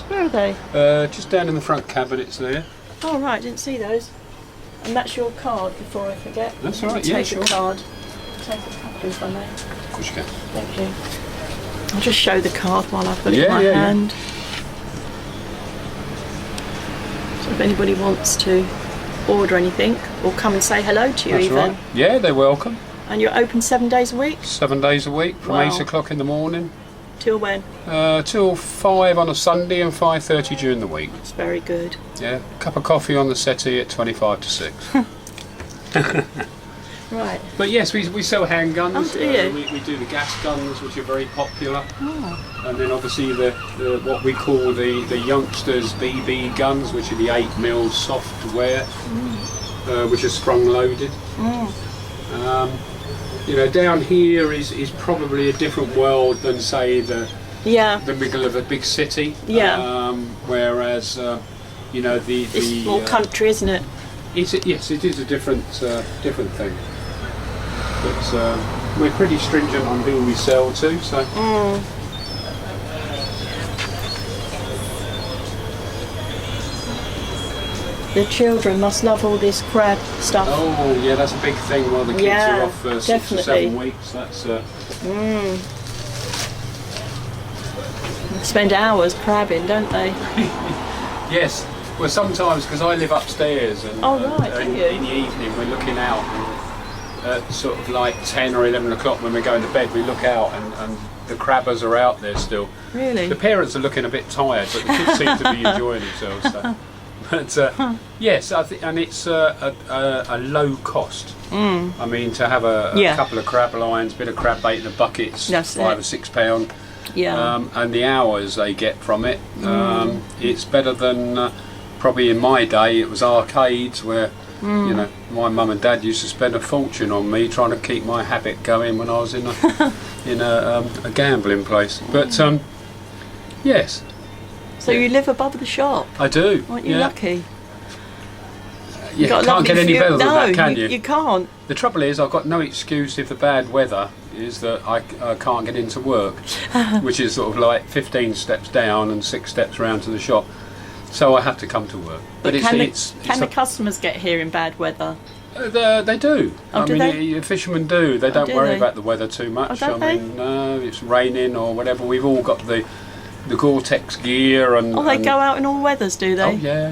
Where are they? Just down in the front cabinets there. Oh right, didn't see those. And that's your card before I forget. That's all right, yeah, sure. Take a card. Take a couple if I may. Of course you can. Thank you. I'll just show the card while I've got it in my hand. So if anybody wants to order anything or come and say hello to you. That's even. Right. Yeah, they're welcome. And you're open 7 days a week? 7 days a week from 8 o'clock in the morning. Till when? Till 5 on a Sunday and 5:30 during the week. That's very good. Yeah, cup of coffee on the settee at 25 to 6. Right. But yes, we sell handguns. Oh, do you? We do the gas guns, which are very popular. Oh. And then obviously the what we call the youngsters BB guns, which are the 8mm software, which are sprung loaded. You know, down here is probably a different world than say the middle of a big city. Yeah. Whereas you know it's more country, isn't it? Yes, it is a different thing. But we're pretty stringent on who we sell to, so. The children must love all this crab stuff. Oh yeah, that's a big thing while the kids are off for 6 or 7 weeks. That's. They spend hours crabbing, don't they? Yes. Well, sometimes because I live upstairs, and in the evening we're looking out, and at sort of like 10 or 11 o'clock when we're going to bed, we look out and the crabbers are out there still. Really? The parents are looking a bit tired, but the kids seem to be enjoying themselves. So. But yes, I think, and it's a low cost. I mean, to have a couple of crab lines, bit of crab bait in the buckets, £5 or £6. Yeah. And the hours they get from it, it's better than probably in my day. It was arcades where you know my mum and dad used to spend a fortune on me trying to keep my habit going when I was in a gambling place. But yes. So you live above the shop? I do. Aren't you lucky? You can't get any better than that, can you? You can't. The trouble is, I've got no excuse if the bad weather is that I can't get into work, which is sort of like 15 steps down and 6 steps round to the shop. So I have to come to work. But can the customers get here in bad weather? They do. Oh, I mean, fishermen do. They don't worry about the weather too much. Oh, I mean, it's raining or whatever. We've all got the Gore-Tex gear and. Oh, they go out in all weathers, do they? Oh yeah.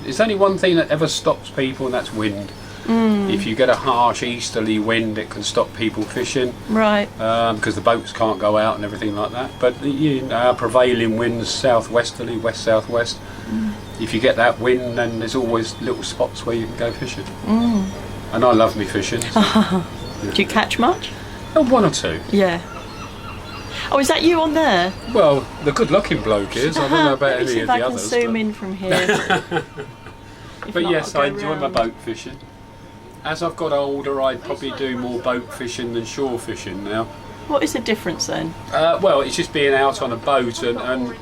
There's only one thing that ever stops people, and that's wind. If you get a harsh easterly wind, it can stop people fishing. Right. Because the boats can't go out and everything like that. But our prevailing winds southwesterly, west-southwest. If you get that wind, then there's always little spots where you can go fishing. And I love me fishing. So, Do you catch much? One or two. Yeah. Oh, is that you on there? Well, the good-looking bloke is. I don't know about any of the others. Let me see if I can zoom in from here. But yes, I enjoy my boat fishing. As I've got older, I'd probably do more boat fishing than shore fishing now. What is the difference then? Well, it's just being out on a boat and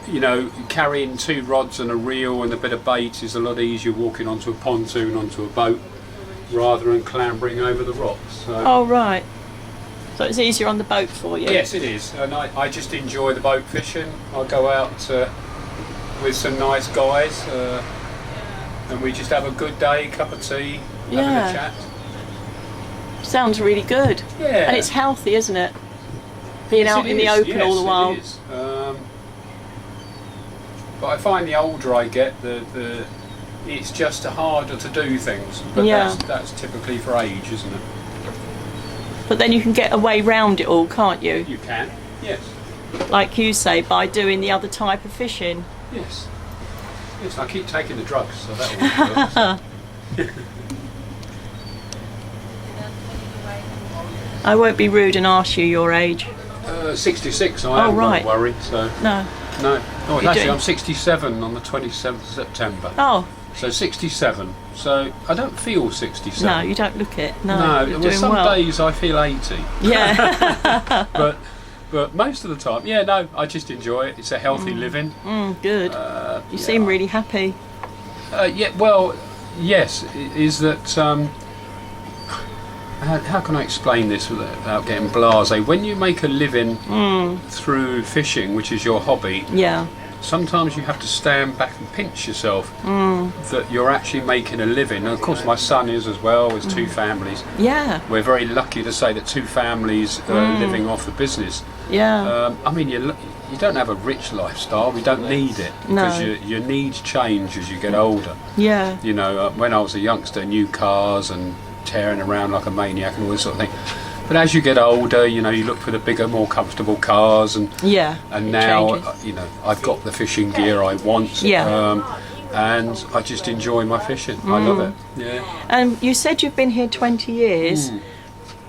you know, carrying 2 rods and a reel and a bit of bait is a lot easier walking onto a pontoon onto a boat rather than clambering over the rocks. So. Oh right. So it's easier on the boat for you? Yes, it is. And I just enjoy the boat fishing. I go out with some nice guys and we just have a good day, cup of tea, having a chat. Sounds really good. Yeah. And it's healthy, isn't it? Being out in the open all the while. It is. But I find the older I get, it's just harder to do things. But that's typically for age, isn't it? But then you can get a way round it all, can't you? You can, yes. Like you say, by doing the other type of fishing. Yes. Yes, I keep taking the drugs, so that will work. I won't be rude and ask you your age. 66, I am, right. Don't worry. So. No. Oh, actually, I'm 67 on the 27th of September. Oh. So 67. So I don't feel 67. No, you don't look it. No, you're well, doing some well. days I feel 80. Yeah. but most of the time, I just enjoy it. It's a healthy living. Good. You seem really happy. Well, yes. Is that how can I explain this without getting blasé? When you make a living through fishing, which is your hobby, sometimes you have to stand back and pinch yourself that you're actually making a living. And of course my son is as well, with 2 families. Yeah. We're very lucky to say that 2 families are living off the business. Yeah. I mean, you don't have a rich lifestyle, we don't need it, because your needs change as you get older. Yeah. You know, when I was a youngster, new cars and tearing around like a maniac and all this sort of thing. But as you get older, you know, you look for the bigger, more comfortable cars, and now, you know, I've got the fishing gear I want, and I just enjoy my fishing. I love it. Yeah. And you said you've been here 20 years.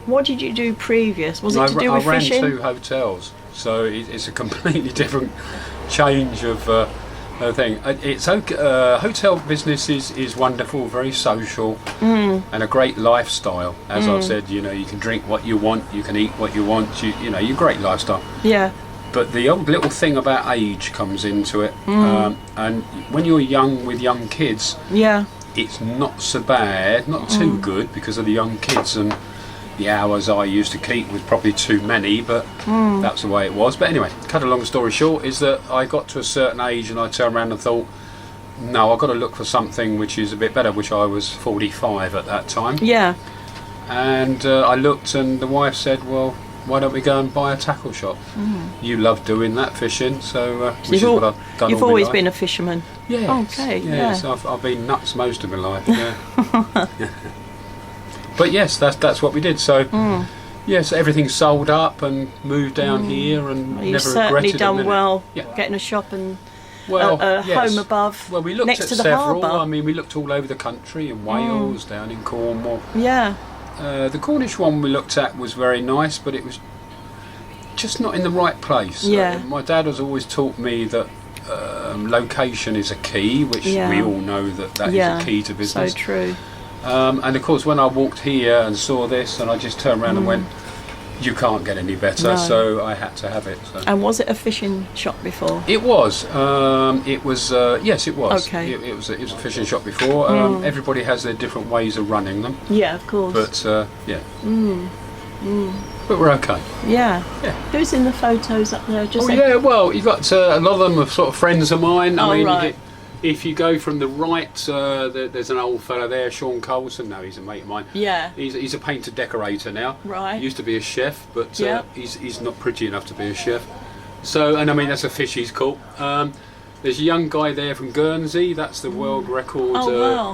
What did you do previous? Was it to do with fishing? I ran 2 hotels, so it's a completely different change of thing. It's hotel business is wonderful, very social, and a great lifestyle. As I've said, you know, you can drink what you want, you can eat what you want. You know, you're great lifestyle. Yeah. But the old little thing about age comes into it, and when you're young with young kids, it's not so bad, not too good, because of the young kids, and the hours I used to keep was probably too many, but that's the way it was. But anyway, cut a long story short, is that I got to a certain age and I turned around and thought, no, I've got to look for something which is a bit better, which I was 45 at that time. Yeah. And I looked, and the wife said, well, why don't we go and buy a tackle shop? You love doing that, fishing, so which is what I've done. You've all always my life. been a fisherman. Yes. Okay. Yes, I've been nuts most of my life. Yeah. But yes, that's what we did. So yes, everything sold up and moved down here, and Well, you've never certainly regretted done it. well, Yeah. getting a shop and Well, a yes. home above, Well, we looked next at to the several. harbour. I mean, we looked all over the country, in Wales, down in Cornwall. Yeah. The Cornish one we looked at was very nice, but it was just not in the right place. Yeah. My dad has always taught me that location is a key, which we all know that is a key to business. So true. And of course, when I walked here and saw this, and I just turned around and went, you can't get any better. No. So I had to have it. So. And was it a fishing shop before? It was. Yes, it was. Okay. It was a fishing shop before. Everybody has their different ways of running them. Yeah, of course. But yeah. But we're okay. Yeah. Yeah. Who's in the photos up there? Just Yeah. Well, you've got a lot of them are sort of friends of mine. I mean, right. if you go from the right, there's an old fella there, Sean Colson. No, he's a mate of mine. Yeah. He's a painter decorator now. Right. Used to be a chef, but he's not pretty enough to be a chef. So, and I mean, that's a fish he's caught. There's a young guy there from Guernsey. That's the world record,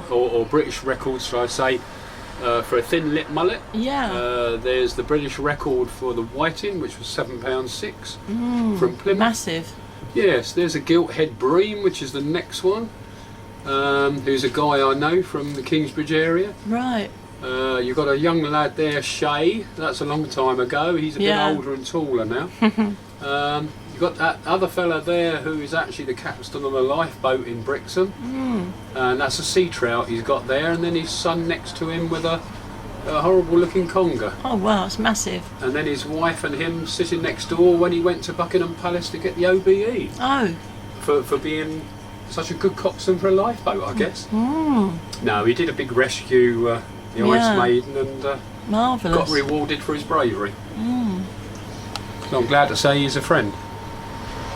or British record, should I say, for a thin lip mullet. Yeah. There's the British record for the whiting, which was £7.6 from Plymouth. Massive. Yes, there's a gilt head bream, which is the next one. Who's a guy I know from the Kingsbridge area. Right. You've got a young lad there, Shay. That's a long time ago. He's a bit older and taller now. You've got that other fella there who is actually the captain on a lifeboat in Brixham. And that's a sea trout he's got there. And then his son next to him with a horrible looking conger. Oh wow, it's massive. And then his wife and him sitting next door when he went to Buckingham Palace to get the OBE. Oh. For being such a good coxswain for a lifeboat, I guess. No, he did a big rescue, the Ice Maiden, and marvellous. got rewarded for his bravery. So I'm glad to say he's a friend.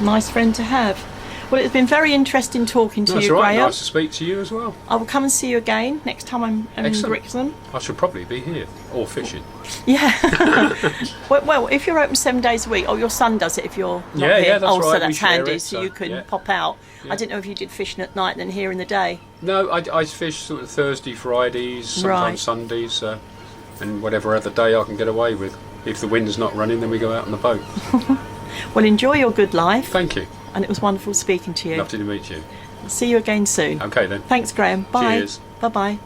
Nice friend to have. Well, it's been very interesting talking to That's you, right. Graham. Nice to speak to you as well. I will come and see you again next time I'm in Brixham. I should probably be here, or fishing. Yeah. well, if you're open 7 days a week, your son does it if you're not here. Yeah, that's right. So We that's share handy, it, so you can pop out. Yeah. I didn't know if you did fishing at night then here in the day. No, I fish sort of Thursday, Fridays, sometimes Sundays, and whatever other day I can get away with. If the wind's not running, then we go out on the boat. Well, enjoy your good life. Thank you. And it was wonderful speaking to you. Lovely to meet you. See you again soon. Okay then. Thanks, Graham. Bye. Cheers. Bye-bye.